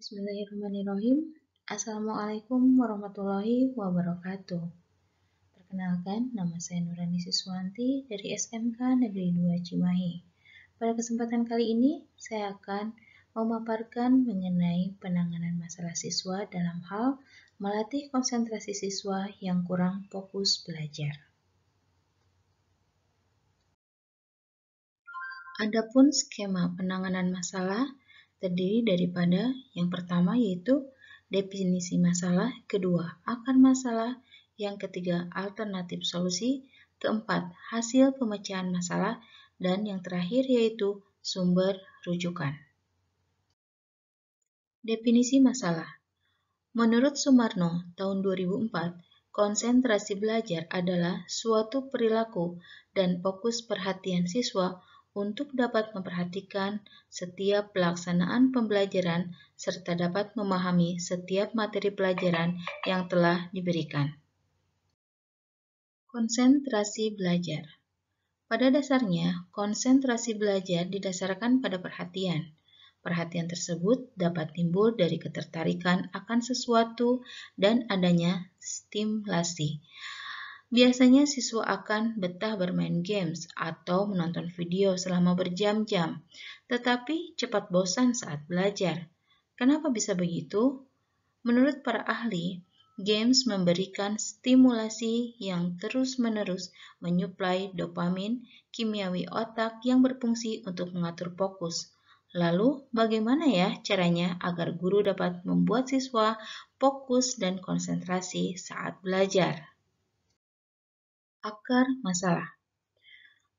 Bismillahirrahmanirrahim. Assalamualaikum warahmatullahi wabarakatuh. Perkenalkan, nama saya Nurani Siswanti dari SMK Negeri 2 Cimahi. Pada kesempatan kali ini, saya akan memaparkan mengenai penanganan masalah siswa dalam hal melatih konsentrasi siswa yang kurang fokus belajar. Adapun skema penanganan masalah terdiri daripada yang pertama yaitu definisi masalah, kedua akar masalah, yang ketiga alternatif solusi, keempat hasil pemecahan masalah, dan yang terakhir yaitu sumber rujukan. Definisi masalah. Menurut Sumarno tahun 2004, konsentrasi belajar adalah suatu perilaku dan fokus perhatian siswa untuk dapat memperhatikan setiap pelaksanaan pembelajaran serta dapat memahami setiap materi pelajaran yang telah diberikan. Konsentrasi belajar. Pada dasarnya, konsentrasi belajar didasarkan pada perhatian. Perhatian tersebut dapat timbul dari ketertarikan akan sesuatu dan adanya stimulasi. Biasanya siswa akan betah bermain games atau menonton video selama berjam-jam, tetapi cepat bosan saat belajar. Kenapa bisa begitu? Menurut para ahli, games memberikan stimulasi yang terus-menerus menyuplai dopamin, kimiawi otak yang berfungsi untuk mengatur fokus. Lalu, bagaimana ya caranya agar guru dapat membuat siswa fokus dan konsentrasi saat belajar? Akar masalah.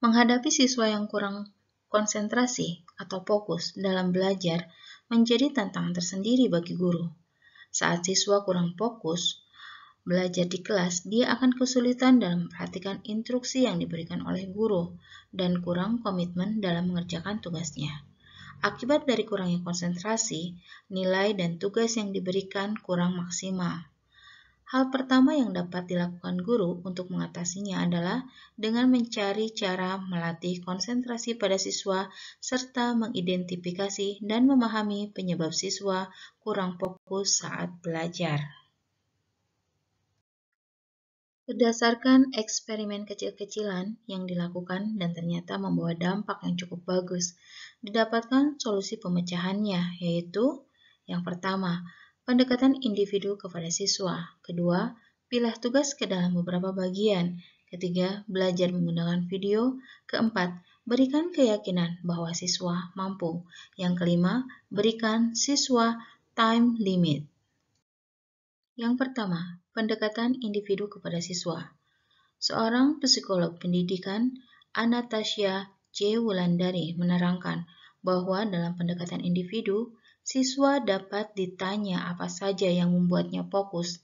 Menghadapi siswa yang kurang konsentrasi atau fokus dalam belajar menjadi tantangan tersendiri bagi guru. Saat siswa kurang fokus belajar di kelas, dia akan kesulitan dalam memperhatikan instruksi yang diberikan oleh guru dan kurang komitmen dalam mengerjakan tugasnya. Akibat dari kurangnya konsentrasi, nilai dan tugas yang diberikan kurang maksimal. Hal pertama yang dapat dilakukan guru untuk mengatasinya adalah dengan mencari cara melatih konsentrasi pada siswa serta mengidentifikasi dan memahami penyebab siswa kurang fokus saat belajar. Berdasarkan eksperimen kecil-kecilan yang dilakukan dan ternyata membawa dampak yang cukup bagus, didapatkan solusi pemecahannya, yaitu yang pertama, pendekatan individu kepada siswa. Kedua, pilah tugas ke dalam beberapa bagian. Ketiga, belajar menggunakan video. Keempat, berikan keyakinan bahwa siswa mampu. Yang kelima, berikan siswa time limit. Yang pertama, pendekatan individu kepada siswa. Seorang psikolog pendidikan, Anastasia J. Wulandari, menerangkan bahwa dalam pendekatan individu, siswa dapat ditanya apa saja yang membuatnya fokus.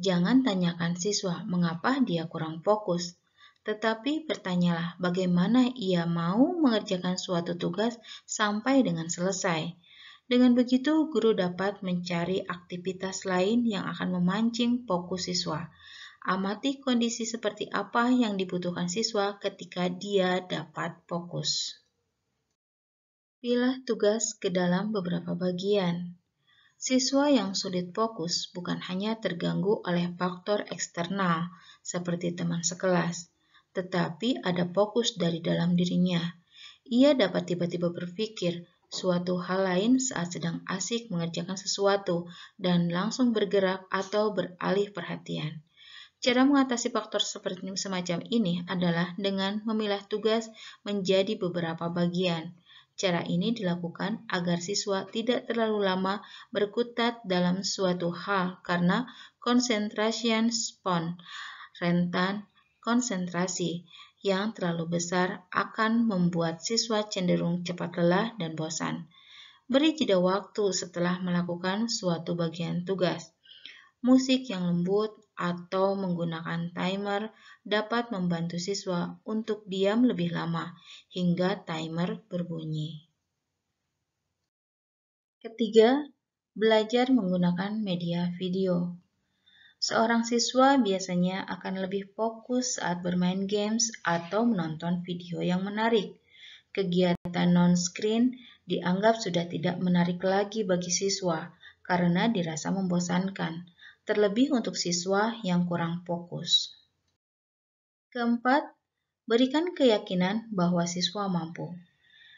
Jangan tanyakan siswa mengapa dia kurang fokus, tetapi bertanyalah bagaimana ia mau mengerjakan suatu tugas sampai dengan selesai. Dengan begitu, guru dapat mencari aktivitas lain yang akan memancing fokus siswa. Amati kondisi seperti apa yang dibutuhkan siswa ketika dia dapat fokus. Pilah tugas ke dalam beberapa bagian. Siswa yang sulit fokus bukan hanya terganggu oleh faktor eksternal seperti teman sekelas, tetapi ada fokus dari dalam dirinya. Ia dapat tiba-tiba berpikir suatu hal lain saat sedang asik mengerjakan sesuatu dan langsung bergerak atau beralih perhatian. Cara mengatasi faktor seperti semacam ini adalah dengan memilah tugas menjadi beberapa bagian. Cara ini dilakukan agar siswa tidak terlalu lama berkutat dalam suatu hal karena concentration span, rentan konsentrasi yang terlalu besar akan membuat siswa cenderung cepat lelah dan bosan. Beri jeda waktu setelah melakukan suatu bagian tugas. Musik yang lembut atau menggunakan timer dapat membantu siswa untuk diam lebih lama hingga timer berbunyi. Ketiga, belajar menggunakan media video. Seorang siswa biasanya akan lebih fokus saat bermain games atau menonton video yang menarik. Kegiatan non-screen dianggap sudah tidak menarik lagi bagi siswa, karena dirasa membosankan, terlebih untuk siswa yang kurang fokus. Keempat, berikan keyakinan bahwa siswa mampu.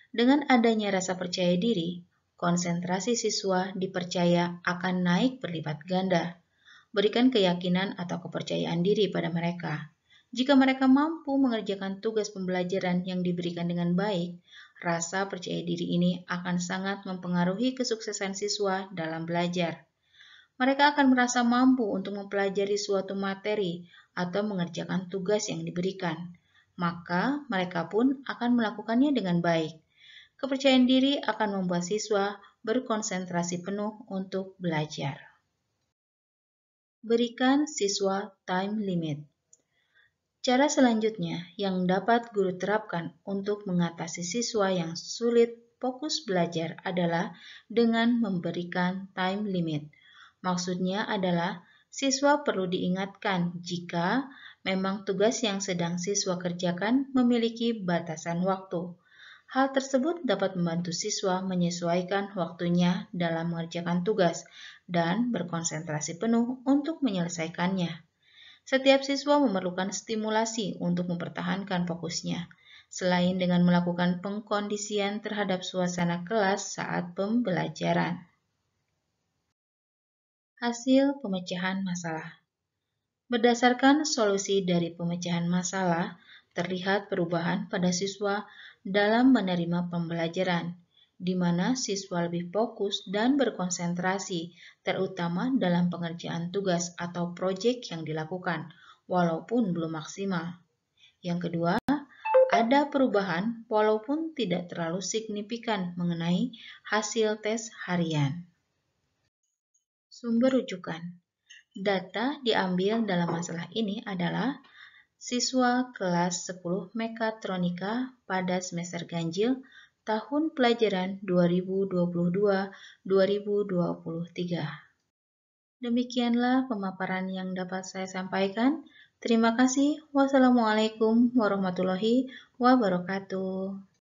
Dengan adanya rasa percaya diri, konsentrasi siswa dipercaya akan naik berlipat ganda. Berikan keyakinan atau kepercayaan diri pada mereka. Jika mereka mampu mengerjakan tugas pembelajaran yang diberikan dengan baik, rasa percaya diri ini akan sangat mempengaruhi kesuksesan siswa dalam belajar. Mereka akan merasa mampu untuk mempelajari suatu materi atau mengerjakan tugas yang diberikan. Maka mereka pun akan melakukannya dengan baik. Kepercayaan diri akan membuat siswa berkonsentrasi penuh untuk belajar. Berikan siswa time limit. Cara selanjutnya yang dapat guru terapkan untuk mengatasi siswa yang sulit fokus belajar adalah dengan memberikan time limit. Maksudnya adalah siswa perlu diingatkan jika memang tugas yang sedang siswa kerjakan memiliki batasan waktu. Hal tersebut dapat membantu siswa menyesuaikan waktunya dalam mengerjakan tugas dan berkonsentrasi penuh untuk menyelesaikannya. Setiap siswa memerlukan stimulasi untuk mempertahankan fokusnya, selain dengan melakukan pengkondisian terhadap suasana kelas saat pembelajaran. Hasil pemecahan masalah. Berdasarkan solusi dari pemecahan masalah, terlihat perubahan pada siswa dalam menerima pembelajaran, di mana siswa lebih fokus dan berkonsentrasi, terutama dalam pengerjaan tugas atau proyek yang dilakukan, walaupun belum maksimal. Yang kedua, ada perubahan walaupun tidak terlalu signifikan mengenai hasil tes harian. Sumber rujukan. Data diambil dalam masalah ini adalah siswa kelas 10 Mekatronika pada semester ganjil tahun pelajaran 2022-2023. Demikianlah pemaparan yang dapat saya sampaikan. Terima kasih. Wassalamualaikum warahmatullahi wabarakatuh.